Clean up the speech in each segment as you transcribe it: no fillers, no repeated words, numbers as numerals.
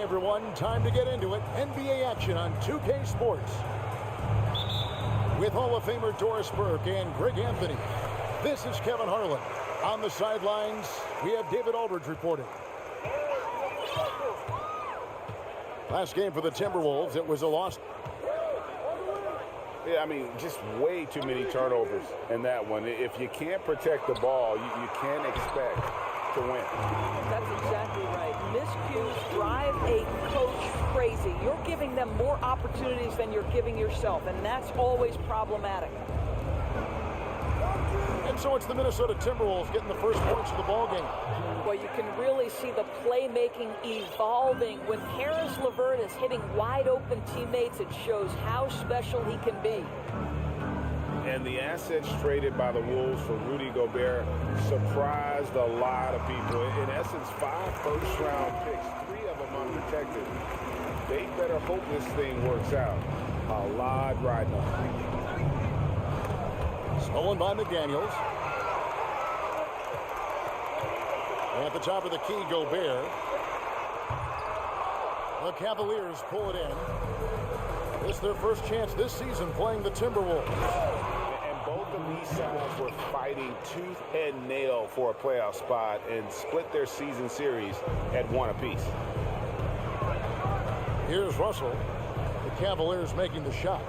everyone, time to get into it. NBA action on 2K Sports. With Hall of Famer Doris Burke and Greg Anthony, this is Kevin Harlan. On the sidelines, we have David Aldridge reporting. Last game for the Timberwolves, it was a loss. Yeah, I mean, just way too many turnovers in that one. If you can't protect the ball, you can't expect to win. That's exactly right. Miscues drive a coach crazy. You're giving them more opportunities than you're giving yourself, and that's always problematic. And so it's the Minnesota Timberwolves getting the first points of the ballgame. Well, you can really see the playmaking evolving. When Harris LeVert is hitting wide-open teammates, it shows how special he can be. And the assets traded by the Wolves for Rudy Gobert surprised a lot of people. In essence, 5 first-round picks, 3 of them unprotected. They better hope this thing works out. A lot riding on it. Stolen by McDaniels. At the top of the key, Gobert. The Cavaliers pull it in. It's their first chance this season playing the Timberwolves. And both of these sides were fighting tooth and nail for a playoff spot and split their season series at 1 apiece. Here's Russell. The Cavaliers making the shot.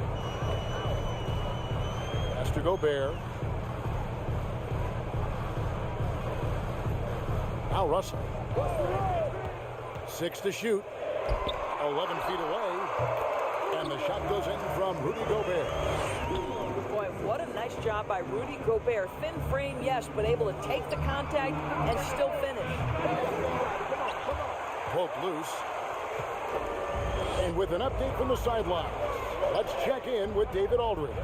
That's to Gobert. Now Russell. 6 to shoot. 11 feet away. And the shot goes in from Rudy Gobert. Boy, what a nice job by Rudy Gobert. Thin frame, yes, but able to take the contact and still finish. Poke loose. And with an update from the sidelines, let's check in with David Aldridge.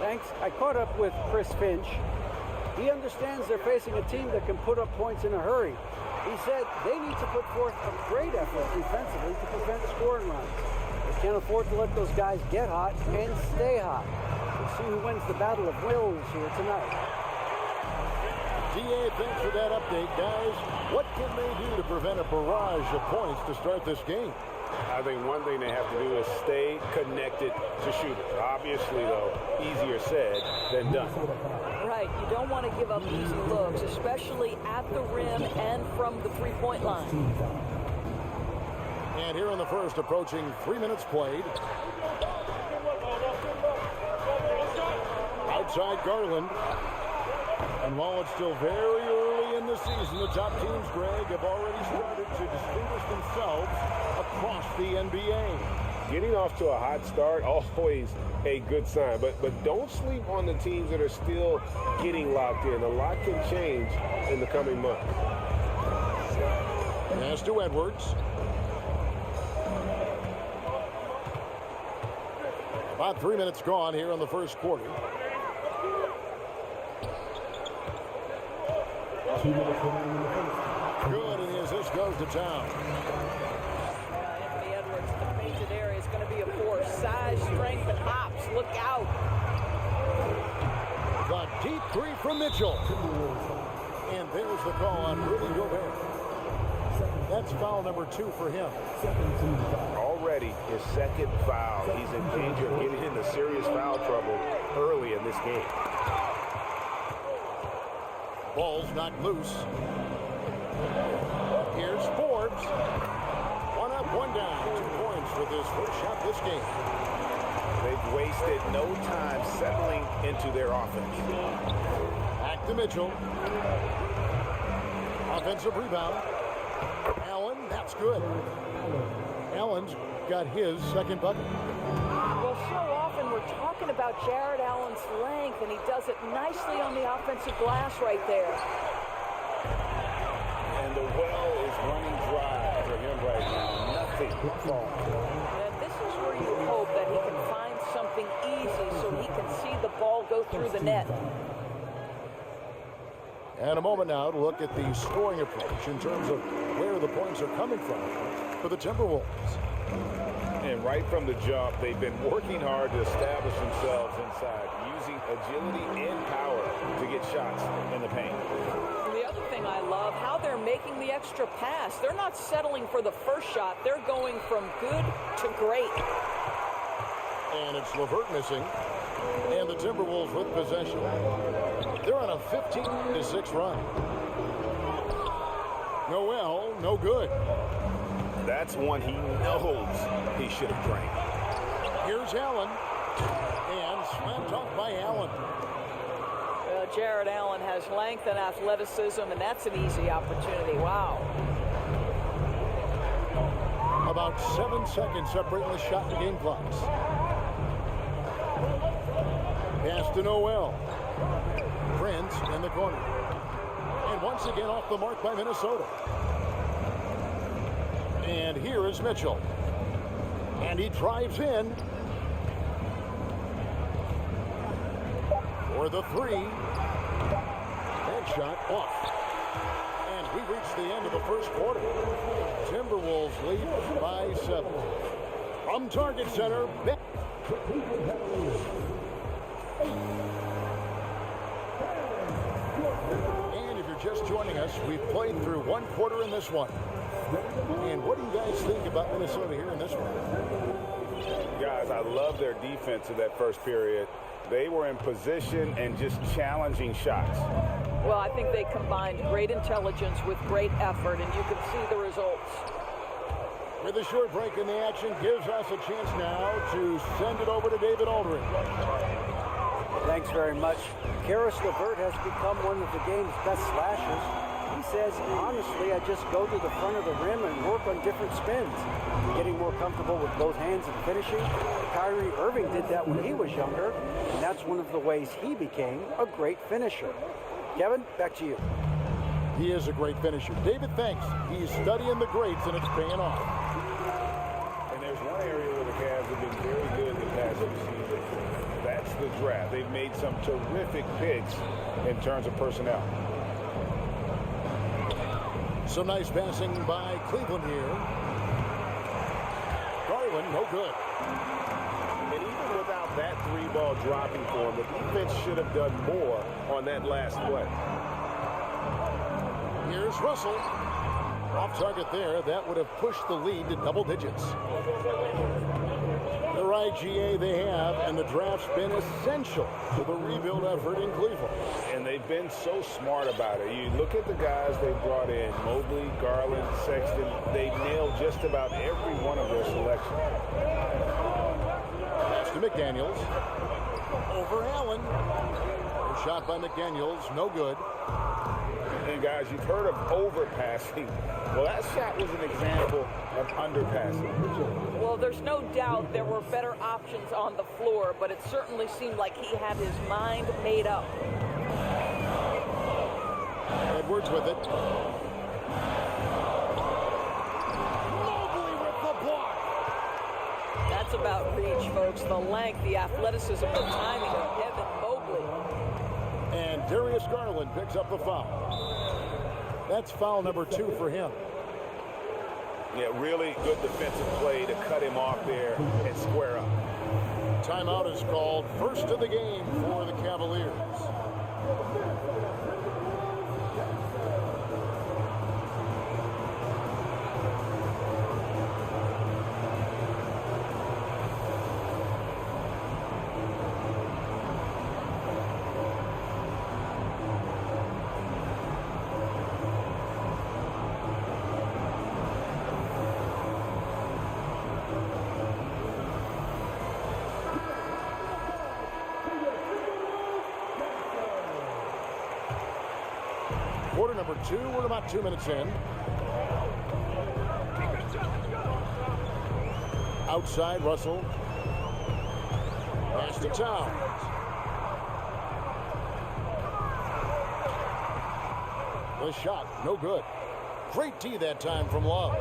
Thanks. I caught up with Chris Finch. He understands they're facing a team that can put up points in a hurry. He said they need to put forth a great effort defensively to prevent scoring runs. They can't afford to let those guys get hot and stay hot. We'll see who wins the battle of wills here tonight. DA, thanks for that update, guys. What can they do to prevent a barrage of points to start this game? I think one thing they have to do is stay connected to shooters. Obviously, though, easier said than done. Right, you don't want to give up easy looks, especially at the rim and from the three-point line. And here in the first, approaching 3 minutes played. Outside Garland. And while it's still very early in the season, the top teams, Greg, have already started to distinguish themselves across the NBA. Getting off to a hot start, always a good sign. But don't sleep on the teams that are still getting locked in. A lot can change in the coming months. Pass to Edwards. About 3 minutes gone here in the first quarter. Good, and as this goes to town. Anthony Edwards, the painted area is going to be a force. Size, strength, and hops. Look out. The deep three from Mitchell. And there's the call on Rudy Gobert. That's foul number 2 for him. Already his second foul. He's in danger of getting into serious foul trouble early in this game. Ball's not loose. Here's Forbes. 1 up, 1 down. 2 points with his first shot this game. They've wasted no time settling into their offense. Back to Mitchell. Offensive rebound. Allen, that's good. Allen's got his second bucket. Well, so often we're talking about Jared Allen's length, and he does it nicely on the offensive glass right there. And the well is running dry for him right now. Nothing falling. And this is where you hope that he can find something easy so he can see the ball go through the net. And a moment now to look at the scoring approach in terms of where the points are coming from for the Timberwolves. And right from the jump, they've been working hard to establish themselves inside, using agility and power to get shots in the paint. And the other thing I love, how they're making taking the extra pass. They're not settling for the first shot. They're going from good to great. And it's LeVert missing. And the Timberwolves with possession. They're on a 15-6 run. Noel, no good. That's one he knows he should have drained. Here's Allen. And slapped off by Allen. Jared Allen has length and athleticism, and that's an easy opportunity. Wow. About 7 seconds separating the shot and game clocks. Pass to Noel. Prince in the corner. And once again off the mark by Minnesota. And here is Mitchell. And he drives in. For the three. Headshot off. And we reach the end of the first quarter. Timberwolves lead by 7. From Target Center. And if you're just joining us, we've played through one quarter in this one. And what do you guys think about Minnesota here in this one? Guys, I love their defense in that first period. They were in position and just challenging shots. Well, I think they combined great intelligence with great effort, and you can see the results. With a short break in the action, gives us a chance now to send it over to David Aldridge. Thanks very much. Karis LeVert has become one of the game's best slashers. He says, honestly, I just go to the front of the rim and work on different spins. Getting more comfortable with both hands and finishing. Kyrie Irving did that when he was younger, and that's one of the ways he became a great finisher. Kevin, back to you. He is a great finisher. David, thanks. He's studying the greats, and it's paying off. And there's one area where the Cavs have been very good the past few seasons. That's the draft. They've made some terrific picks in terms of personnel. Some nice passing by Cleveland here. Garland, no good. And even without that three-ball dropping for him, the defense should have done more on that last play. Here's Russell. Off target there. That would have pushed the lead to double digits. The right GA they have, and the draft's been essential to the rebuild effort in Cleveland. And they've been so smart about it. You look at the guys they brought in, Mobley, Garland, Sexton. They've nailed just about every one of their selections. Pass to McDaniels. Over Allen. Shot by McDaniels, no good. And guys, you've heard of overpassing. Well, that shot was an example of underpassing. Well, there's no doubt there were better options on the floor, but it certainly seemed like he had his mind made up. Edwards with it. Mobley with the block. That's about reach, folks. The length, the athleticism, the timing of Evan Mobley. And Darius Garland picks up the foul. That's foul number 2 for him. Yeah, really good defensive play to cut him off there and square up. Timeout is called. First of the game for the Cavaliers. Quarter number 2, we're about 2 minutes in. Outside, Russell. Pass to Towns. The shot, no good. Great D that time from Love.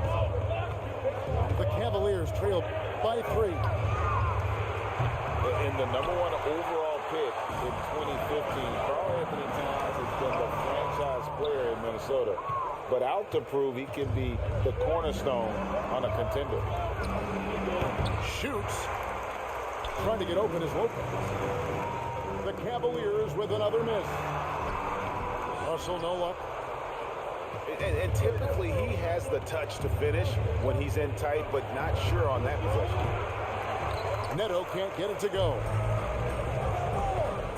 The Cavaliers trail by 3. In the #1 overall pick in 2015, Karl Anthony Towns has been the franchise player in Minnesota, but out to prove he can be the cornerstone on a contender. Shoots. Trying to get open is Lopez. The Cavaliers with another miss. Russell, no luck. And typically he has the touch to finish when he's in tight, but not sure on that possession. Neto can't get it to go.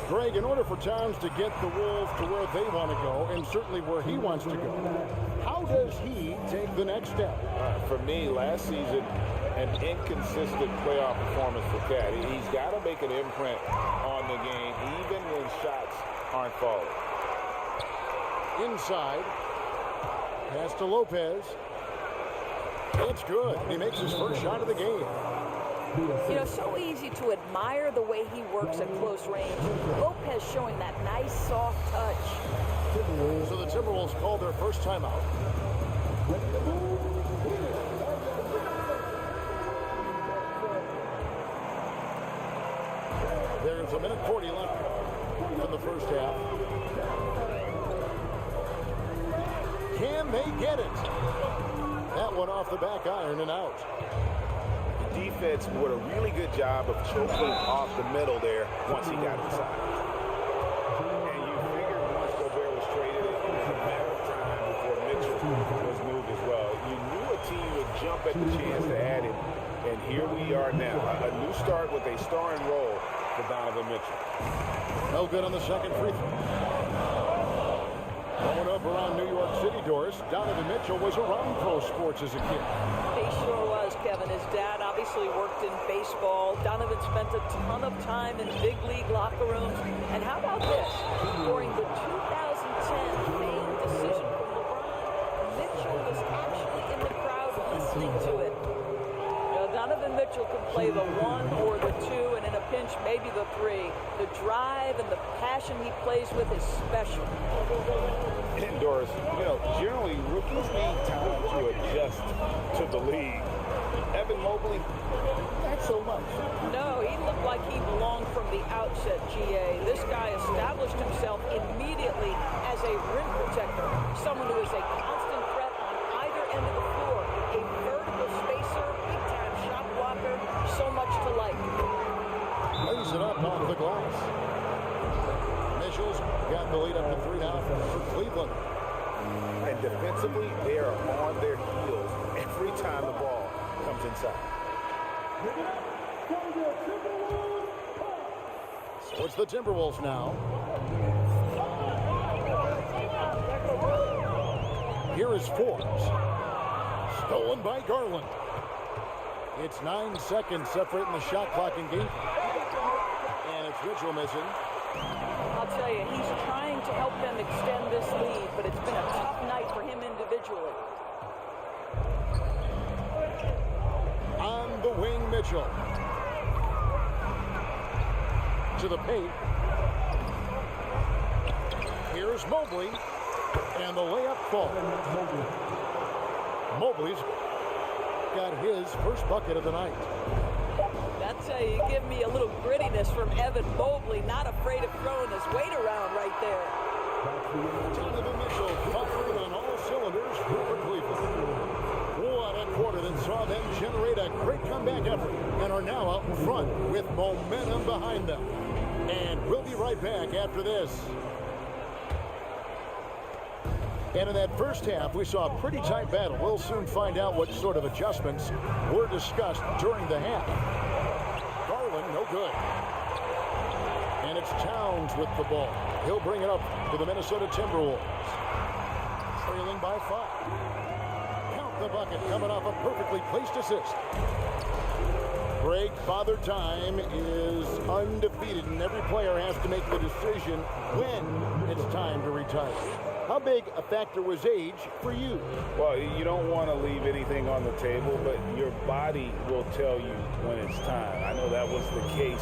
Greg, in order for Towns to get the Wolves to where they want to go, and certainly where he wants to go, how does he take the next step? For me, last season, an inconsistent playoff performance for Cat. He's got to make an imprint on the game, even when shots aren't falling. Inside. Pass to Lopez. It's good. He makes his first shot of the game. You know, so easy to admire the way he works at close range. Lopez showing that nice, soft touch. So the Timberwolves call their first timeout. There's a minute 40 left in the first half. Can they get it? That one off the back iron and out. Defense did a really good job of choking off the middle there once he got inside. And you figured once Gobert was traded, it was a matter of time before Mitchell was moved as well. You knew a team would jump at the chance to add him, and here we are now. A new start with a starring role for Donovan Mitchell. No good on the second free throw. Growing up around New York City, Doris, Donovan Mitchell was around pro sports as a kid. He sure was, Kevin. His dad obviously worked in baseball. Donovan spent a ton of time in big league locker rooms. And how about this? During the 2010 main decision from LeBron, Mitchell was actually in the crowd listening to it. You know, Donovan Mitchell can play the 1 or the 2, and in a pinch, maybe the 3. The drive and the passion he plays with is special. And Doris, you know, generally rookies need time to adjust to the league. Evan Mobley, not so much. No, he looked like he belonged from the outset, GA. This guy established himself immediately as a rim protector, someone who is a constant threat on either end of the floor, a vertical spacer, big-time shot blocker, so much to like. Lays it up off the glass. Mitchell's got the lead up to 3 now for Cleveland. And defensively, they are on their heels every time the ball comes inside. So it's the Timberwolves now. Here is Forbes. Stolen by Garland. It's 9 seconds separating the shot clock and game. And it's Mitchell missing. I'll tell you, he's trying to help them extend this lead, but it's been a tough night for him individually. On the wing, Mitchell. To the paint. Here's Mobley. And the layup falls. Mobley's got his first bucket of the night. That's how you give me a little grittiness from Evan Mobley, not afraid of throwing his weight around right there. Donovan Mitchell firing on all cylinders for Cleveland. What a quarter that saw them generate a great comeback effort and are now out in front with momentum behind them. And we'll be right back after this. And in that first half, we saw a pretty tight battle. We'll soon find out what sort of adjustments were discussed during the half. Garland, no good. And it's Towns with the ball. He'll bring it up to the Minnesota Timberwolves. Trailing by 5. Count the bucket coming off a perfectly placed assist. Greg, Father Time is undefeated, and every player has to make the decision when it's time to retire. How big a factor was age for you? Well, you don't want to leave anything on the table, but your body will tell you when it's time. I know that was the case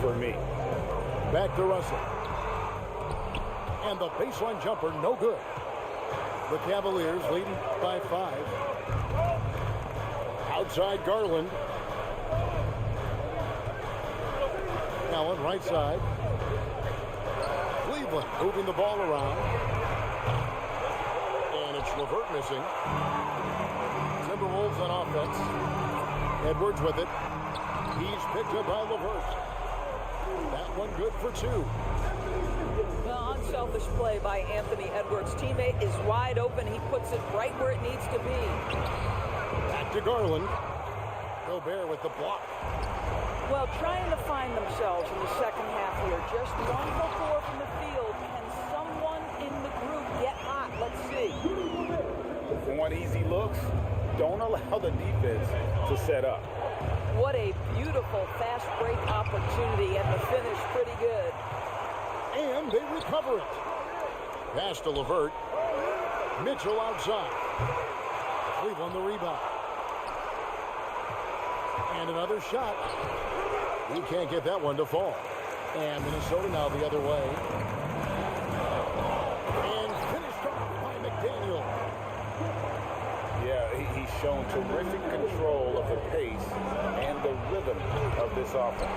for me. Back to Russell. And the baseline jumper, no good. The Cavaliers leading by 5. Outside Garland. Allen, right side. Cleveland moving the ball around. And it's LeVert missing. Timberwolves on offense. Edwards with it. He's picked up by LeVert. That one good for 2. The unselfish play by Anthony Edwards. Teammate is wide open. He puts it right where it needs to be. Back to Garland. Gobert with the block. Well, trying to find themselves in the second half here. Just 1 for 4 from the field. Can someone in the group get hot? Let's see. Want easy looks? Don't allow the defense to set up. What a beautiful fast break opportunity, and the finish pretty good. And they recover it. Pass to LeVert. Mitchell outside. Cleveland the rebound. And another shot. He can't get that one to fall. And Minnesota now the other way. And finished off by McDaniel. Yeah, he's shown terrific control of the pace and the rhythm of this offense.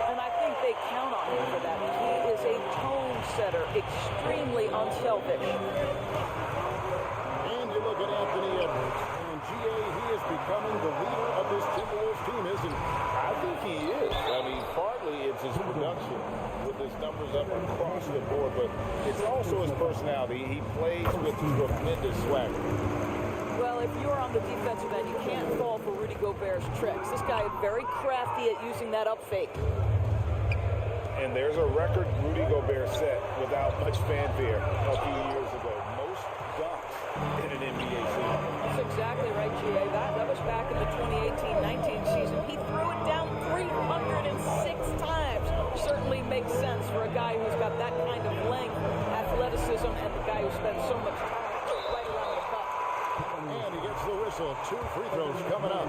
And I think they count on him for that. He is a tone setter, extremely unselfish. And you look at Anthony Edwards. And GA, he is becoming the leader of this Timberwolves team, isn't he? I think he is. I mean, partly it's his production with his numbers up across the board, but it's also his personality. He plays with tremendous swagger. Well, if you're on the defensive end, you can't fall for Rudy Gobert's tricks. This guy is very crafty at using that up fake. And there's a record Rudy Gobert set without much fanfare a few years ago. Most dunks in an NBA season. That's exactly right, G.A. That was back in the 2018-19 season. He threw it down 306 times. Certainly makes sense for a guy who's got that kind of length, athleticism, and the guy who spends so much time right around the cup. And he gets the whistle. 2 free throws coming up.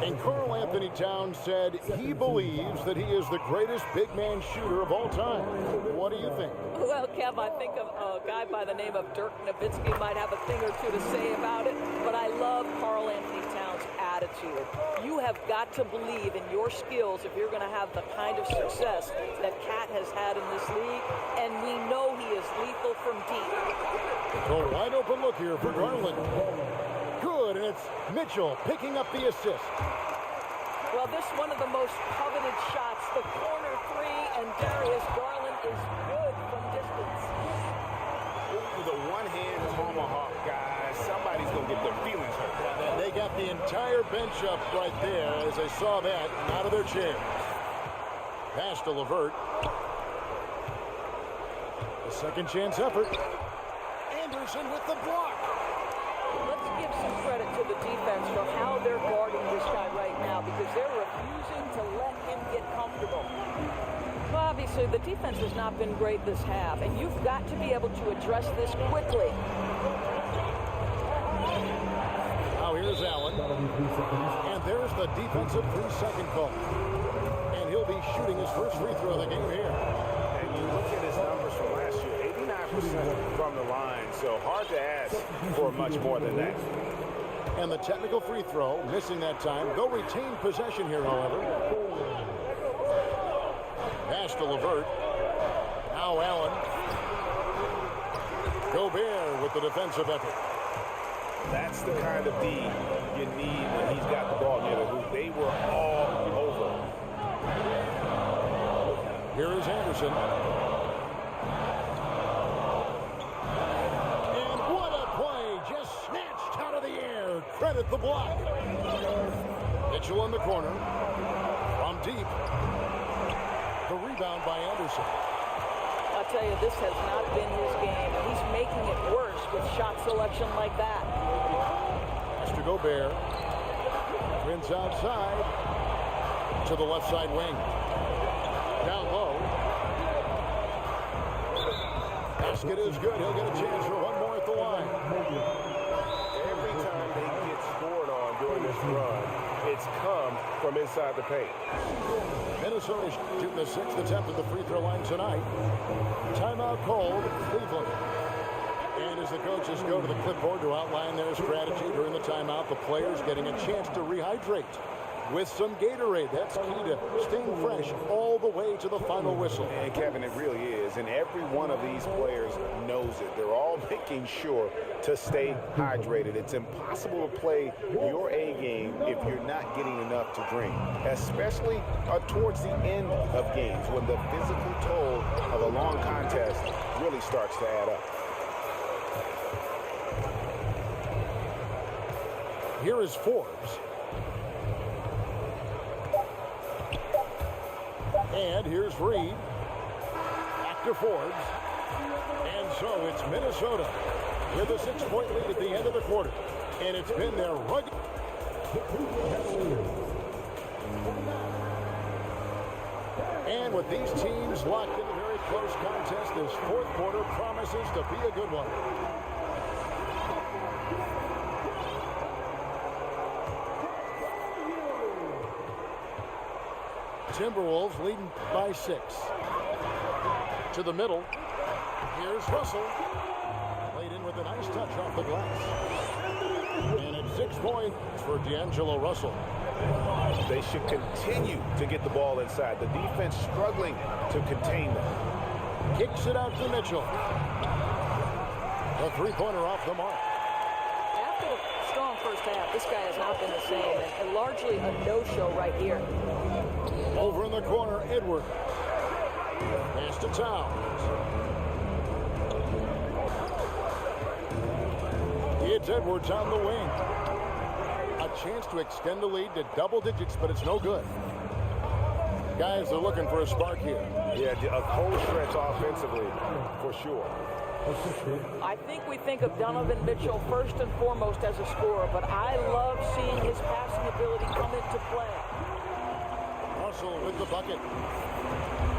And Karl Anthony Towns said he believes that he is the greatest big man shooter of all time. What do you think? Well, Kev, I think of a guy by the name of Dirk Nowitzki might have a thing or two to say about it, but I love Karl Anthony Towns' attitude. You have got to believe in your skills if you're going to have the kind of success that Cat has had in this league, and we know he is lethal from deep. A wide open look here for Garland. Good, and it's Mitchell picking up the assist. Well, this is one of the most coveted shots, the corner three, and Darius Garland is good from distance. With a one-hand tomahawk, guys, somebody's going to get their feelings hurt. And they got the entire bench up right there as they saw that out of their chairs. Pass to LeVert. A second chance effort. Anderson with the block. Let's give some credit to the defense for how they're guarding this guy right now, because they're refusing to let him get comfortable. Well, obviously, the defense has not been great this half, and you've got to be able to address this quickly. Now here's Allen. And there's the defensive 3-second call. And he'll be shooting his first free throw of the game here. And you look at his numbers from last year, 89% from the line, so hard to ask for much more than that. And the technical free throw, missing that time. They'll retain possession here, however. Pass to LeVert. Now Allen. Gobert with the defensive effort. That's the kind of D you need when he's got the ball near the hoop. They were all over. Here is Anderson. And what a play! Just snatched out of the air. Credit the block. Mitchell in the corner. From deep. The rebound by Anderson. I'll tell you, this has not been his game. He's making it worse with shot selection like that. Pass to Gobert. Twins outside. To the left side wing. Down low. Basket is good. He'll get a chance for one more at the line. Every time they get scored on during this run, it's come from inside the paint. Minnesota shooting the 6th attempt at the free throw line tonight. Timeout called, Cleveland. And as the coaches go to the clipboard to outline their strategy during the timeout, the players getting a chance to rehydrate. with some Gatorade. That's key to staying fresh all the way to the final whistle. And Kevin, it really is. And every one of these players knows it. They're all making sure to stay hydrated. It's impossible to play your A game if you're not getting enough to drink, especially towards the end of games when the physical toll of a long contest really starts to add up. Here is Forbes. And here's Reed. Back to Forbes. And so it's Minnesota with a 6-point lead at the end of the quarter. And it's been their rugged. And with these teams locked in a very close contest, this fourth quarter promises to be a good one. Timberwolves leading by 6. To the middle. Here's Russell. Played in with a nice touch off the glass. And it's 6 points for D'Angelo Russell. They should continue to get the ball inside. The defense struggling to contain them. Kicks it out to Mitchell. A three-pointer off the mark. After a strong first half, this guy has not been the same, and largely a no-show right here. Over in the corner, Edwards. Pass to Towns. It's Edwards on the wing. A chance to extend the lead to double digits, but it's no good. Guys are looking for a spark here. Yeah, a cold stretch offensively, for sure. I think we think of Donovan Mitchell first and foremost as a scorer, but I love seeing his passing ability come into play. Russell with the bucket.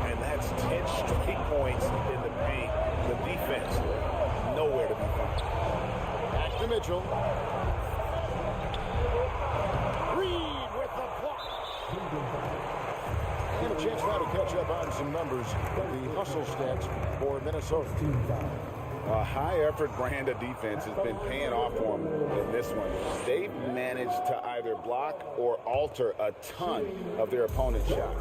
And that's 10 straight points in the paint. The defense, nowhere to be found. Back to Mitchell. Reed with the block. And a chance now to catch up on some numbers. The hustle stats for Minnesota. A high-effort brand of defense has been paying off for them in this one. They've managed to either block or alter a ton of their opponent's shots.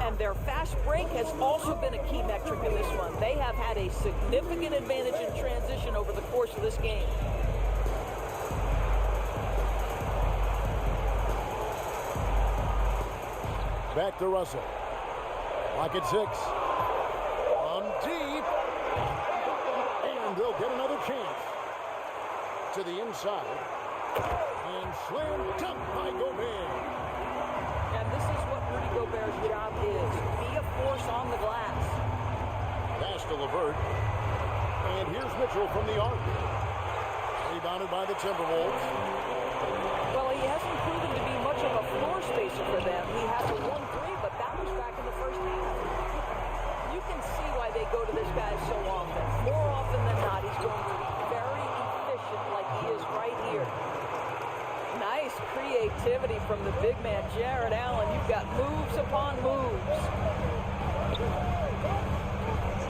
And their fast break has also been a key metric in this one. They have had a significant advantage in transition over the course of this game. Back to Russell. Lock at 6. On deep. And they'll get another chance. To the inside. And slammed dunk by Gobert. And this is what Rudy Gobert's job is. Be a force on the glass. Pass to LeVert. And here's Mitchell from the arc. Rebounded by the Timberwolves. Well, he hasn't proven to be much of a floor spacer for them. He has a 1-3, but that was back in the first half. You can see why they go to this guy so often. More often than not, he's going to be very efficient like he is right here. Nice creativity from the big man, Jared Allen. You've got moves upon moves.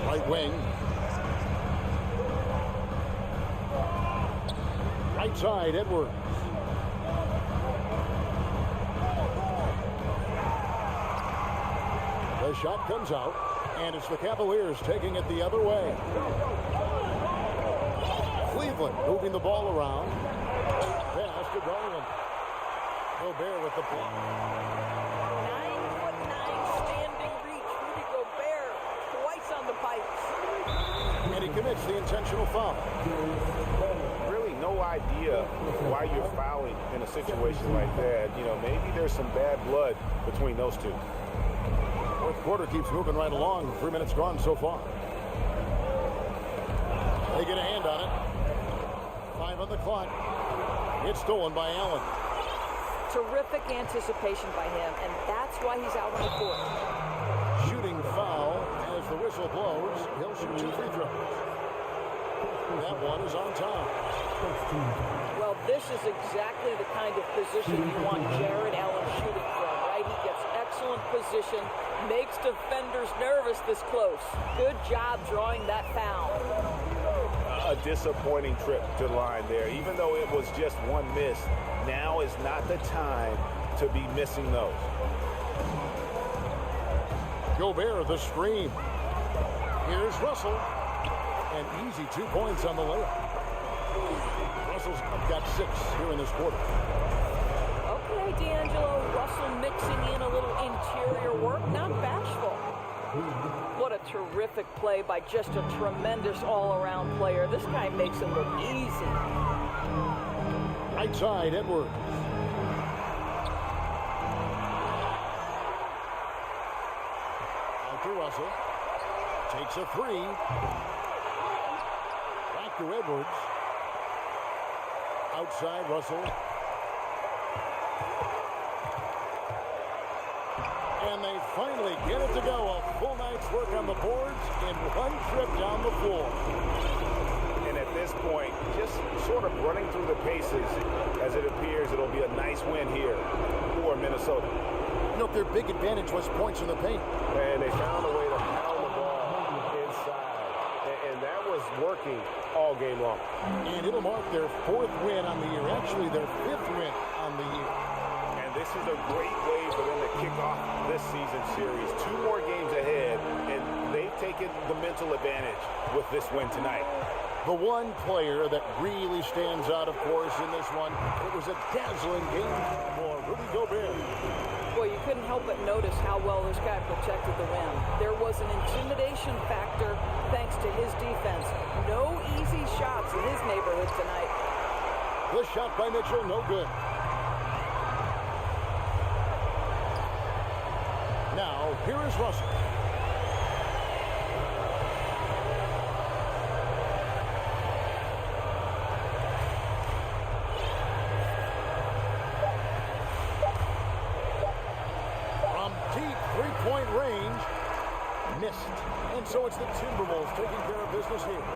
Right wing. Right side, Edwards. The shot comes out, and it's the Cavaliers taking it the other way. Cleveland moving the ball around. Pass to Garland. Gobert with the block. 9'9" standing reach. Rudy Gobert twice on the pipes. And he commits the intentional foul. Really no idea why you're fouling in a situation like that. You know, maybe there's some bad blood between those two. Fourth quarter keeps moving right along. 3 minutes gone so far. They get a hand on it. 5 on the clock. It's stolen by Allen. Terrific anticipation by him, and that's why he's out on the court. Shooting foul as the whistle blows. He'll shoot 2 free throws. That one is on time. Well, this is exactly the kind of position you want Jared Allen shooting from, right? He gets excellent position, makes defenders nervous this close. Good job drawing that foul. A disappointing trip to the line there. Even though it was just one miss, now is not the time to be missing those. Gobert, the screen. Here's Russell. And easy 2 points on the layup. Russell's got 6 here in this quarter. Okay, D'Angelo, Russell mixing in a little interior work, not bashful. What a terrific play by just a tremendous all-around player. This guy makes it look easy. Right side, Edwards. Out to Russell. Takes a 3. Back to Edwards. Outside, Russell. And they finally get it to go. A full night's work on the boards in one trip down the floor. And at this point, just sort of running through the paces, as it appears it'll be a nice win here for Minnesota. You know, their big advantage was points in the paint. And they found a way to pound the ball inside. And that was working all game long. And it'll mark their 4th win on the year. Actually, their 5th win on the year. And this is a great way for them to kick off this season series. 2 more games ahead, and they've taken the mental advantage with this win tonight. The one player that really stands out, of course, in this one, it was a dazzling game for Rudy Gobert. Boy, you couldn't help but notice how well this guy protected the rim. There was an intimidation factor thanks to his defense. No easy shots in his neighborhood tonight. The shot by Mitchell, no good. Now, here is Russell. From deep three-point range, missed. And so it's the Timberwolves taking care of business here.